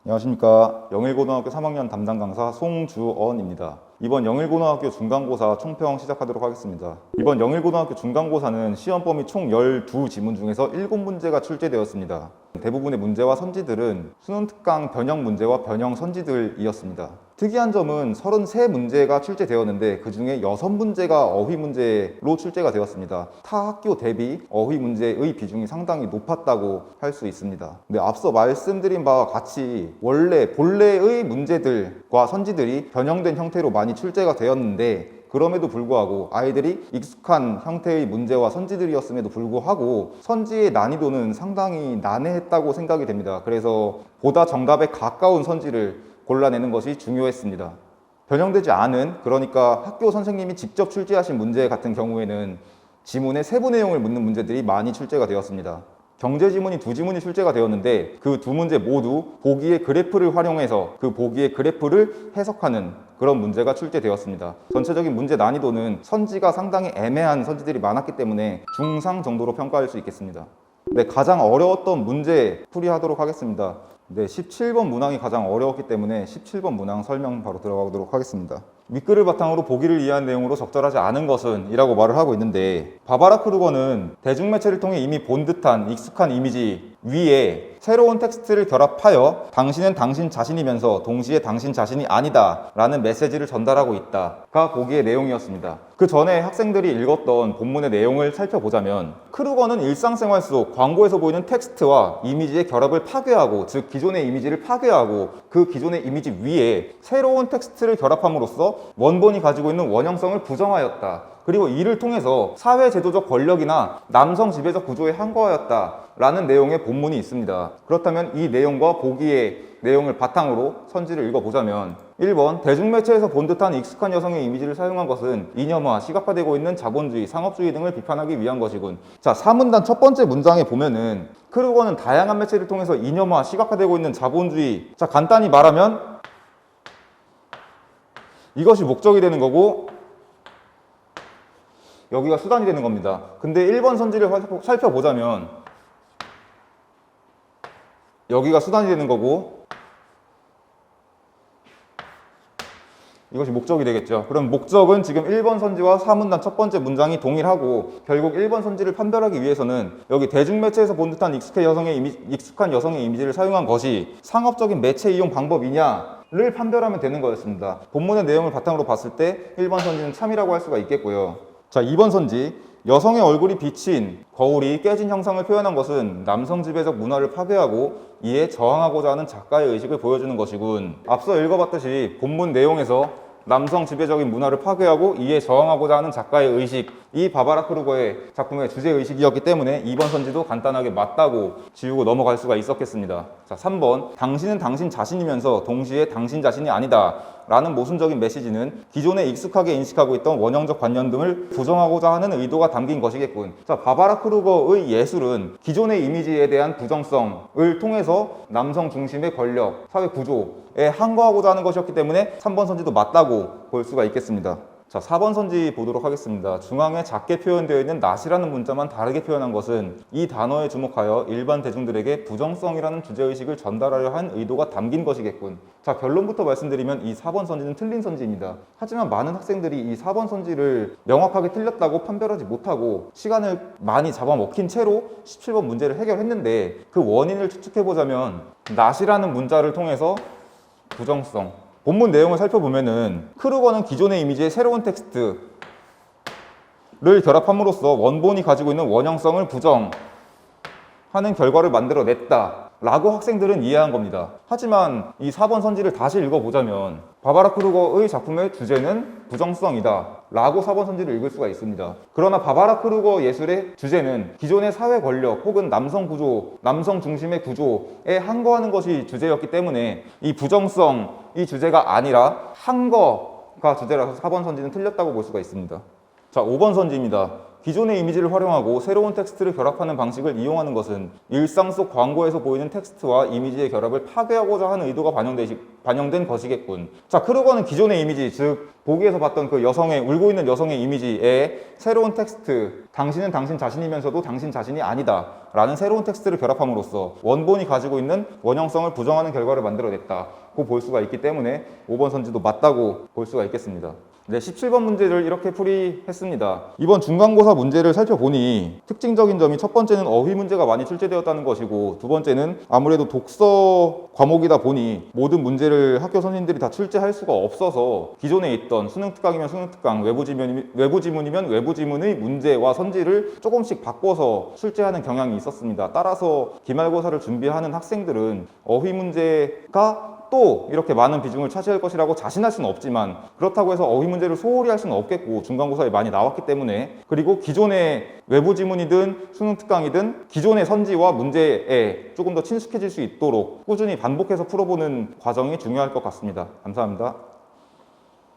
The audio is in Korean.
안녕하십니까. 영일고등학교 3학년 담당 강사 송주언입니다. 이번 영일고등학교 중간고사 총평 시작하도록 하겠습니다. 이번 영일고등학교 중간고사는 시험 범위 총 12지문 중에서 7문제가 출제되었습니다. 대부분의 문제와 선지들은 수능특강 변형 문제와 변형 선지들이었습니다. 특이한 점은 33문제가 출제되었는데 그 중에 6문제가 어휘 문제로 출제가 되었습니다. 타 학교 대비 어휘 문제의 비중이 상당히 높았다고 할 수 있습니다. 근데 앞서 말씀드린 바와 같이 본래의 문제들과 선지들이 변형된 형태로 많이 출제가 되었는데 그럼에도 불구하고 아이들이 익숙한 형태의 문제와 선지들이었음에도 불구하고 선지의 난이도는 상당히 난해했다고 생각이 됩니다. 그래서 보다 정답에 가까운 선지를 골라내는 것이 중요했습니다. 변형되지 않은, 그러니까 학교 선생님이 직접 출제하신 문제 같은 경우에는 지문의 세부 내용을 묻는 문제들이 많이 출제가 되었습니다. 경제 지문이 2지문이 출제가 되었는데 그 2문제 모두 보기의 그래프를 활용해서 그 보기의 그래프를 해석하는 그런 문제가 출제되었습니다. 전체적인 문제 난이도는 선지가 상당히 애매한 선지들이 많았기 때문에 중상 정도로 평가할 수 있겠습니다. 네, 가장 어려웠던 문제 풀이하도록 하겠습니다. 네, 17번 문항이 가장 어려웠기 때문에 17번 문항 설명 바로 들어가도록 하겠습니다. 윗글을 바탕으로 보기를 이해한 내용으로 적절하지 않은 것은 이라고 말을 하고 있는데, 바바라 크루거는 대중매체를 통해 이미 본 듯한 익숙한 이미지 위에 새로운 텍스트를 결합하여 당신은 당신 자신이면서 동시에 당신 자신이 아니다 라는 메시지를 전달하고 있다가 보기의 내용이었습니다. 그 전에 학생들이 읽었던 본문의 내용을 살펴보자면, 크루거는 일상생활 속 광고에서 보이는 텍스트와 이미지의 결합을 파괴하고, 즉 기존의 이미지를 파괴하고 그 기존의 이미지 위에 새로운 텍스트를 결합함으로써 원본이 가지고 있는 원형성을 부정하였다. 그리고 이를 통해서 사회제도적 권력이나 남성 지배적 구조에 항거하였다라는 내용의 본문이 있습니다. 그렇다면 이 내용과 보기의 내용을 바탕으로 선지를 읽어보자면, 1번 대중매체에서 본 듯한 익숙한 여성의 이미지를 사용한 것은 이념화, 시각화되고 있는 자본주의, 상업주의 등을 비판하기 위한 것이군. 자, 3문단 첫 번째 문장에 보면은 크루거는 다양한 매체를 통해서 이념화, 시각화되고 있는 자본주의, 자 간단히 말하면 이것이 목적이 되는 거고 여기가 수단이 되는 겁니다. 근데 1번 선지를 살펴보자면 여기가 수단이 되는 거고 이것이 목적이 되겠죠. 그럼 목적은 지금 1번 선지와 4문단 첫 번째 문장이 동일하고, 결국 1번 선지를 판별하기 위해서는 여기 대중매체에서 본 듯한 익숙한 여성의 이미지를 사용한 것이 상업적인 매체 이용 방법이냐를 판별하면 되는 거였습니다. 본문의 내용을 바탕으로 봤을 때 1번 선지는 참이라고 할 수가 있겠고요. 자, 2번 선지, 여성의 얼굴이 비친 거울이 깨진 형상을 표현한 것은 남성 지배적 문화를 파괴하고 이에 저항하고자 하는 작가의 의식을 보여주는 것이군. 앞서 읽어봤듯이 본문 내용에서 남성 지배적인 문화를 파괴하고 이에 저항하고자 하는 작가의 의식, 이 바바라 크루거의 작품의 주제의식이었기 때문에 2번 선지도 간단하게 맞다고 지우고 넘어갈 수가 있었겠습니다. 자, 3번, 당신은 당신 자신이면서 동시에 당신 자신이 아니다 라는 모순적인 메시지는 기존에 익숙하게 인식하고 있던 원형적 관념 등을 부정하고자 하는 의도가 담긴 것이겠군. 자, 바바라 크루거의 예술은 기존의 이미지에 대한 부정성을 통해서 남성 중심의 권력, 사회 구조에 항거하고자 하는 것이었기 때문에 3번 선지도 맞다고 볼 수가 있겠습니다. 자, 4번 선지 보도록 하겠습니다. 중앙에 작게 표현되어 있는 not이라는 문자만 다르게 표현한 것은 이 단어에 주목하여 일반 대중들에게 부정성이라는 주제의식을 전달하려 한 의도가 담긴 것이겠군. 자, 결론부터 말씀드리면 이 4번 선지는 틀린 선지입니다. 하지만 많은 학생들이 이 4번 선지를 명확하게 틀렸다고 판별하지 못하고 시간을 많이 잡아먹힌 채로 17번 문제를 해결했는데, 그 원인을 추측해보자면 not이라는 문자를 통해서 부정성, 본문 내용을 살펴보면은 크루거는 기존의 이미지에 새로운 텍스트를 결합함으로써 원본이 가지고 있는 원형성을 부정하는 결과를 만들어냈다 라고 학생들은 이해한 겁니다. 하지만 이 4번 선지를 다시 읽어보자면 바바라 크루거의 작품의 주제는 부정성이다 라고 4번 선지를 읽을 수가 있습니다. 그러나 바바라 크루거 예술의 주제는 기존의 사회 권력 혹은 남성 구조, 남성 중심의 구조에 항거하는 것이 주제였기 때문에 이 부정성이 주제가 아니라 항거가 주제라서 4번 선지는 틀렸다고 볼 수가 있습니다. 자, 5번 선지입니다. 기존의 이미지를 활용하고 새로운 텍스트를 결합하는 방식을 이용하는 것은 일상 속 광고에서 보이는 텍스트와 이미지의 결합을 파괴하고자 하는 의도가 반영된 것이겠군. 자, 크루거는 기존의 이미지, 즉 보기에서 봤던 그 여성의 울고 있는 여성의 이미지에 새로운 텍스트, 당신은 당신 자신이면서도 당신 자신이 아니다 라는 새로운 텍스트를 결합함으로써 원본이 가지고 있는 원형성을 부정하는 결과를 만들어냈다고 볼 수가 있기 때문에 5번 선지도 맞다고 볼 수가 있겠습니다. 네, 17번 문제를 이렇게 풀이했습니다. 이번 중간고사 문제를 살펴보니 특징적인 점이 첫 번째는 어휘 문제가 많이 출제되었다는 것이고, 두 번째는 아무래도 독서 과목이다 보니 모든 문제를 학교 선생님들이 다 출제할 수가 없어서 기존에 있던 수능 특강이면 수능 특강, 외부 지문이면 외부 지문의 문제와 선지를 조금씩 바꿔서 출제하는 경향이 있었습니다. 따라서 기말고사를 준비하는 학생들은 어휘 문제가 또 이렇게 많은 비중을 차지할 것이라고 자신할 수는 없지만, 그렇다고 해서 어휘 문제를 소홀히 할 수는 없겠고 중간고사에 많이 나왔기 때문에, 그리고 기존의 외부 지문이든 수능 특강이든 기존의 선지와 문제에 조금 더 친숙해질 수 있도록 꾸준히 반복해서 풀어보는 과정이 중요할 것 같습니다. 감사합니다.